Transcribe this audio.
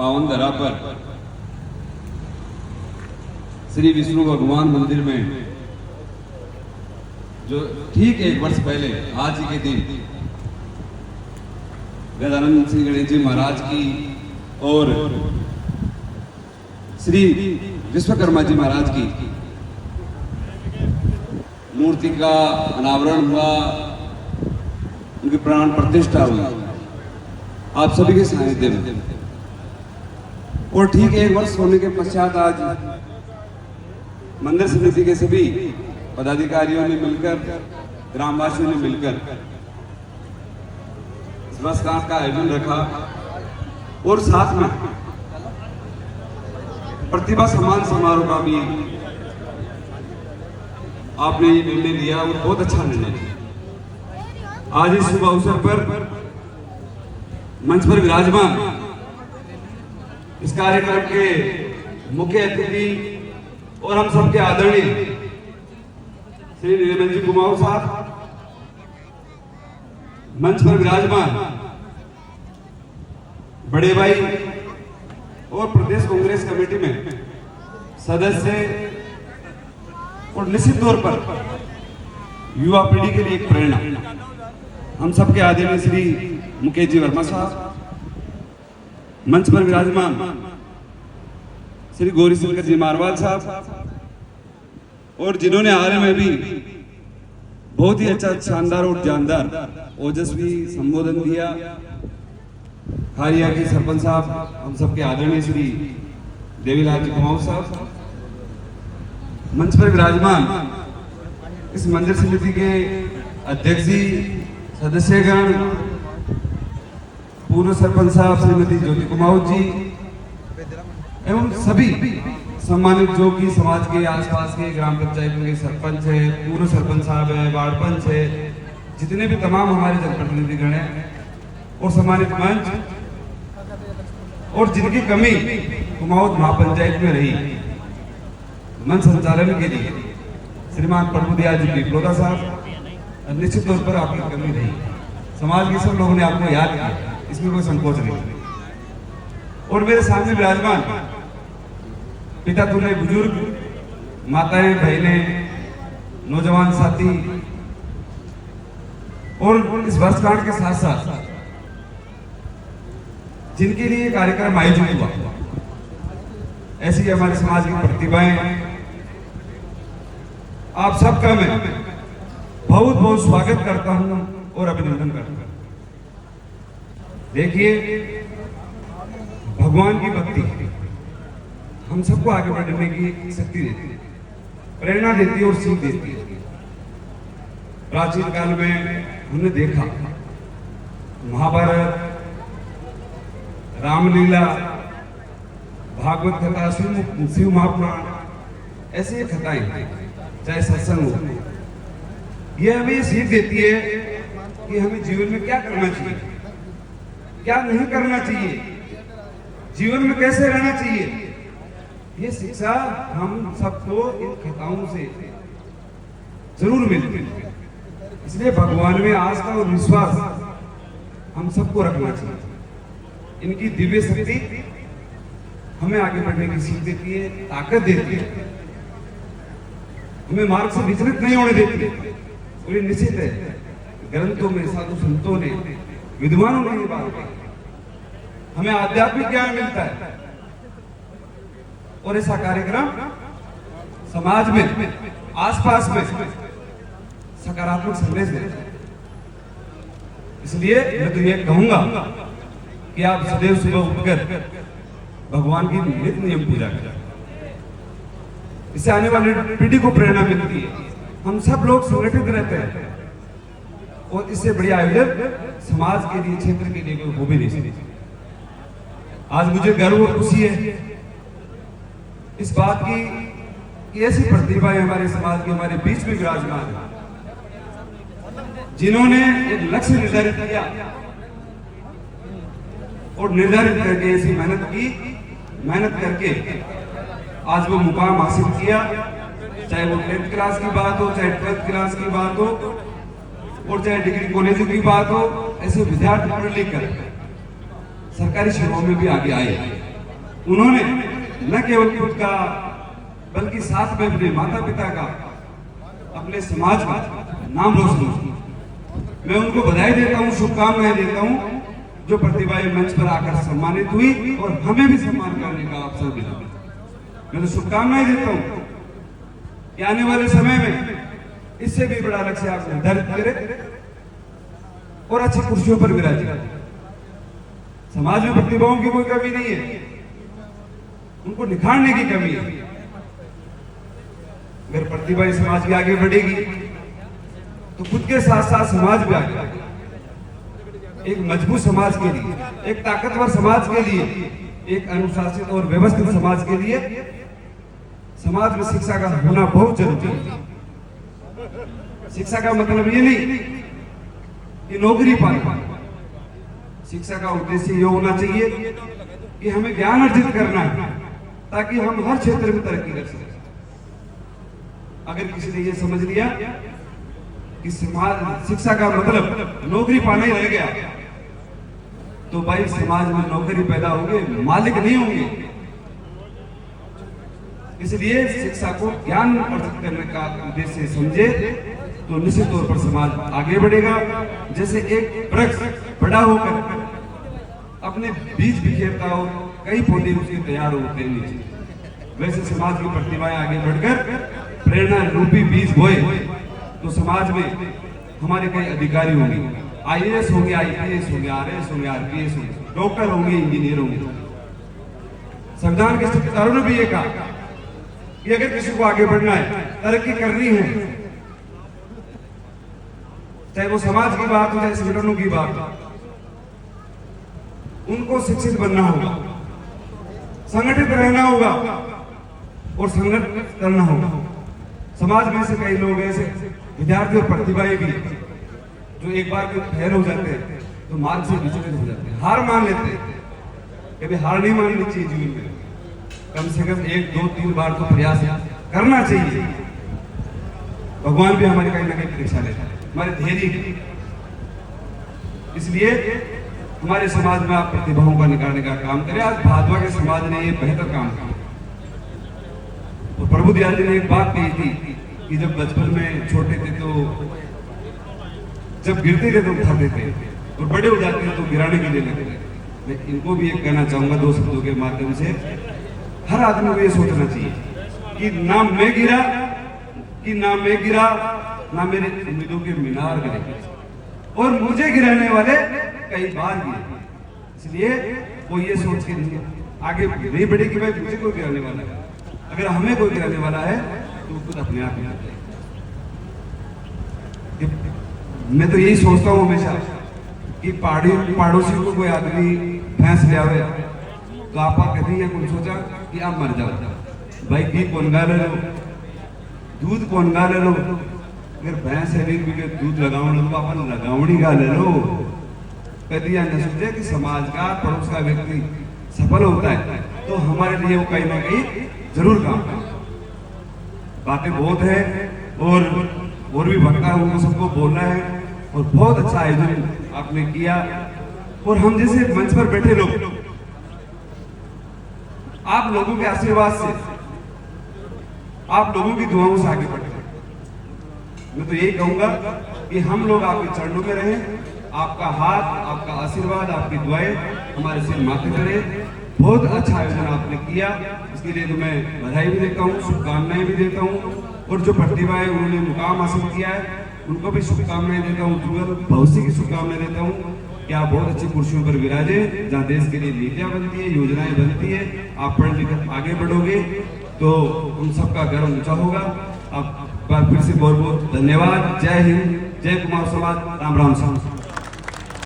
पावन धरा पर श्री विष्णु भगवान मंदिर में जो ठीक 1 वर्ष पहले आज ही के दिन गजानंद सिंह गणेश जी महाराज की और श्री विश्वकर्मा जी महाराज की मूर्ति का अनावरण हुआ, उनकी प्राण प्रतिष्ठा हुई आप सभी के सानिध्य में। और ठीक 1 वर्ष होने के पश्चात आज मंदिर समिति के सभी पदाधिकारियों ने मिलकर, ग्रामवासियों ने मिलकर इस वर्षगांठ का आयोजन रखा और साथ में प्रतिभा सम्मान समारोह का भी आपने ये निर्णय लिया और बहुत अच्छा निर्णय लिया। आज इस शुभ अवसर पर मंच पर विराजमान इस कार्यक्रम के मुख्य अतिथि और हम सबके आदरणीय श्री नीलमणि जी कुमाऊं साहब, मंच पर विराजमान बड़े भाई और प्रदेश कांग्रेस कमेटी में सदस्य और निश्चित तौर पर युवा पीढ़ी के लिए एक प्रेरणा हम सबके आदरणीय श्री मुकेश जी वर्मा साहब, मंच पर विराजमान श्री गौरी शंकर जी मारवाल साहब, और जिन्होंने हाल में भी बहुत ही अच्छा, शानदार और जानदार ओजस्वी संबोधन दिया, खारिया के सरपंच साहब, हम सबके आदरणीय श्री देवीलाल जी कुमाऊं साहब, मंच पर विराजमान इस मंदिर समिति के अध्यक्ष जी, सदस्यगण, पूर्व सरपंच साहब श्रीमती ज्योति कुमाऊं जी एवं सभी सम्मानित जो कि समाज के आसपास के ग्राम पंचायतों के सरपंच है, पूर्व सरपंच साहब है, वार्ड पंच है, जितने भी तमाम हमारे जनप्रतिनिधिगण हैं और सम्मानित मंच और जिनकी कमी कुमाऊं महापंचायत में रही, मंच संचालन के लिए श्रीमान प्रभुदयाल जी पिपलोदा साहब, निश्चित तौर पर आपकी कमी रही, समाज के सब लोगों ने आपको याद किया, इसमें कोई संकोच नहीं। और मेरे सामने विराजमान पिता तुल्य बुजुर्ग, माताएं, बहनें, नौजवान साथी और इस वर्षगांठ के साथ साथ जिनके लिए कार्यक्रम आयोजित हुआ, ऐसी हमारे समाज की प्रतिभाएं, आप सबका मैं बहुत बहुत स्वागत करता हूं और अभिनंदन करता हूं। देखिए, भगवान की भक्ति हम सबको आगे बढ़ने की शक्ति देती है, प्रेरणा देती है और सीख देती है। प्राचीन काल में हमने देखा महाभारत, रामलीला, भागवत कथा, शिव महापुराण, ऐसी कथाएं, चाहे सत्संग हो, ये हमें सीख देती है कि हमें जीवन में क्या करना चाहिए, क्या नहीं करना चाहिए, जीवन में कैसे रहना चाहिए। ये शिक्षा हम सबको इन कथाओं से जरूर मिलती है। इसलिए भगवान में आस्था और विश्वास हम सबको रखना चाहिए। इनकी दिव्य शक्ति हमें आगे बढ़ने की सीख देती है, ताकत देती है, हमें मार्ग से विचलित नहीं होने देती है। और ये निश्चित है, ग्रंथों में साधु संतों ने, विद्वानों ने ये बात कही, हमें आध्यात्मिक ज्ञान मिलता है। और ऐसा कार्यक्रम समाज में, आसपास में सकारात्मक संदेश देता है। इसलिए मैं तो ये कहूंगा कि आप सदैव सुबह उठकर भगवान की नित्य नियम पूजा करें। इससे आने वाली पीढ़ी को प्रेरणा मिलती है, हम सब लोग संगठित रहते हैं और इससे बड़ी आयोजन समाज के लिए, क्षेत्र के लिए कोई हो भी नहीं सकती। आज मुझे गर्व और खुशी है इस बात की कि ऐसी प्रतिभाएं हमारे समाज के, हमारे बीच में विराजमान है, जिन्होंने एक लक्ष्य निर्धारित किया और निर्धारित करके ऐसी मेहनत करके आज वो मुकाम हासिल किया। चाहे वो 10th क्लास की बात हो, चाहे 12th क्लास की बात हो, और चाहे डिग्री कॉलेज की बात हो, ऐसे विद्यार्थी पढ़ लिख कर सरकारी सेवाओं में भी आगे आए। उन्होंने न केवल खुद का बल्कि साथ में अपने माता पिता का, अपने समाज का नाम रोशन किया। मैं उनको बधाई देता हूँ, शुभकामनाएं देता हूँ, जो प्रतिभाएं मंच पर आकर सम्मानित हुई और हमें भी सम्मान करने का अवसर मिला। मैं तो शुभकामनाएं देता हूँ कि आने वाले समय में इससे भी बड़ा लक्ष्य आप निर्धारित करें और अच्छी कुर्सियों पर विराजे। समाज में प्रतिभाओं की कोई कमी नहीं है, उनको निखारने की कमी है। अगर प्रतिभा इस समाज की आगे बढ़ेगी तो खुद के साथ साथ समाज भी आगे बढ़ेगा। एक मजबूत समाज के लिए, एक ताकतवर समाज के लिए, एक अनुशासित और व्यवस्थित समाज के लिए समाज में शिक्षा का होना बहुत जरूरी है। शिक्षा का मतलब ये नहीं कि नौकरी पाना, शिक्षा का उद्देश्य ये होना चाहिए कि हमें ज्ञान अर्जित करना है ताकि हम हर क्षेत्र में तरक्की कर सकें। अगर किसी ने ये समझ लिया कि समाज शिक्षा का मतलब नौकरी पाना ही रह गया, तो भाई समाज में नौकरी पैदा होंगे, मालिक नहीं होंगे। इसलिए शिक्षा को ज्ञान अर्जित करने का उद्देश्य समझे तो निश्चित तौर पर समाज आगे बढ़ेगा। जैसे एक वृक्ष बड़ा होकर अपने बीज बिखेरता हो, कई पौधे उसके तैयार होते हैं नीचे, वैसे समाज की प्रतिभाएं आगे बढ़कर प्रेरणा रूपी बीज बोए तो समाज में हमारे कई अधिकारी होंगे, IAS होंगे, IPS होंगे, RS होंगे, RPS होंगे, डॉक्टर होंगे, इंजीनियर होंगे। संविधान के सूत्रधारों ने भी ये कहा कि अगर किसी को आगे बढ़ना है, तरक्की करनी है, चाहे वो समाज की बात हो चाहे संगठनों की बात हो, उनको शिक्षित बनना होगा, संगठित रहना होगा और संगठित करना होगा। समाज में से कई लोग ऐसे विद्यार्थी और प्रतिभाएं भी जो एक बार में फेल हो जाते हैं तो मार्ग से विचलित हो जाते हैं, हार मान लेते हैं। कभी हार नहीं माननी चाहिए जीवन में, कम से कम 1, 2, 3 बार तो प्रयास करना चाहिए। भगवान भी हमारी कहीं ना कहीं परीक्षा लेता है, हमारे धैर्य की। इसलिए हमारे समाज में आप प्रतिभाओं का निकालने का काम करें। आज भादवा के समाज ने ये बेहतर काम किया। तो प्रभु दयाल जी ने एक बात कही थी कि जब बचपन में छोटे थे तो जब गिरते थे तो उठाते थे और बड़े हो जाते थे तो गिराने के लिए लगते थे। मैं इनको भी एक कहना चाहूंगा 2 शब्दों के माध्यम से, हर आदमी को ये सोचना चाहिए कि ना मैं गिरा ना मेरे उम्मीदों के मीनार गिरे और मुझे गिराने वाले कई बार गिरे। इसलिए वो ये सोच के आगे नहीं बढ़े कि भाई मुझे कोई गिराने वाला है। अगर हमें कोई गिराने वाला है तो खुद अपने आप ही। मैं तो यही सोचता हूँ हमेशा कि पड़ोसी को कोई आदमी भैंस ले आवे तो आप कभी कुछ सोचा कि आप मर जाओ, भाई घी कौन गा ले लो, दूध कौन गा ले लो। अगर भैंस है नहीं दूध लगाओ तो अपन लगावणी गा ले लो। कभी न सोचे कि समाज का पड़ोस का व्यक्ति सफल होता है तो हमारे लिए वो कहीं ना कहीं जरूर काम करें। बातें बहुत है और भी वक्ता उनको सबको बोलना है और बहुत अच्छा आयोजन आपने किया। और हम जैसे मंच पर बैठे लोग आप लोगों के आशीर्वाद से, आप लोगों की दुआओं से आगे बढ़े। मैं तो यही कहूंगा कि हम लोग आपके चरणों में रहें, आपका हाथ, आपका आशीर्वाद, आपकी दुआएं हमारे सिर माथे पे रहे। बहुत अच्छा आयोजन आपने किया, इसके लिए तो मैं बधाई भी देता हूँ, शुभकामनाएं भी देता हूँ। और जो प्रतिभाएं उन्होंने मुकाम हासिल किया है उनको भी शुभकामनाएं देता हूँ, भविष्य की शुभकामनाएं देता हूँ कि आप बहुत अच्छी कुर्सियों पर विराजे, जहाँ देश के लिए नीतियां बनती है, योजनाएं बनती है, आप पढ़ लिख आगे बढ़ोगे तो उन सबका गर्व ऊंचा होगा। आप फिर से बहुत बहुत धन्यवाद। जय हिंद, जय कुमार समाज, राम राम।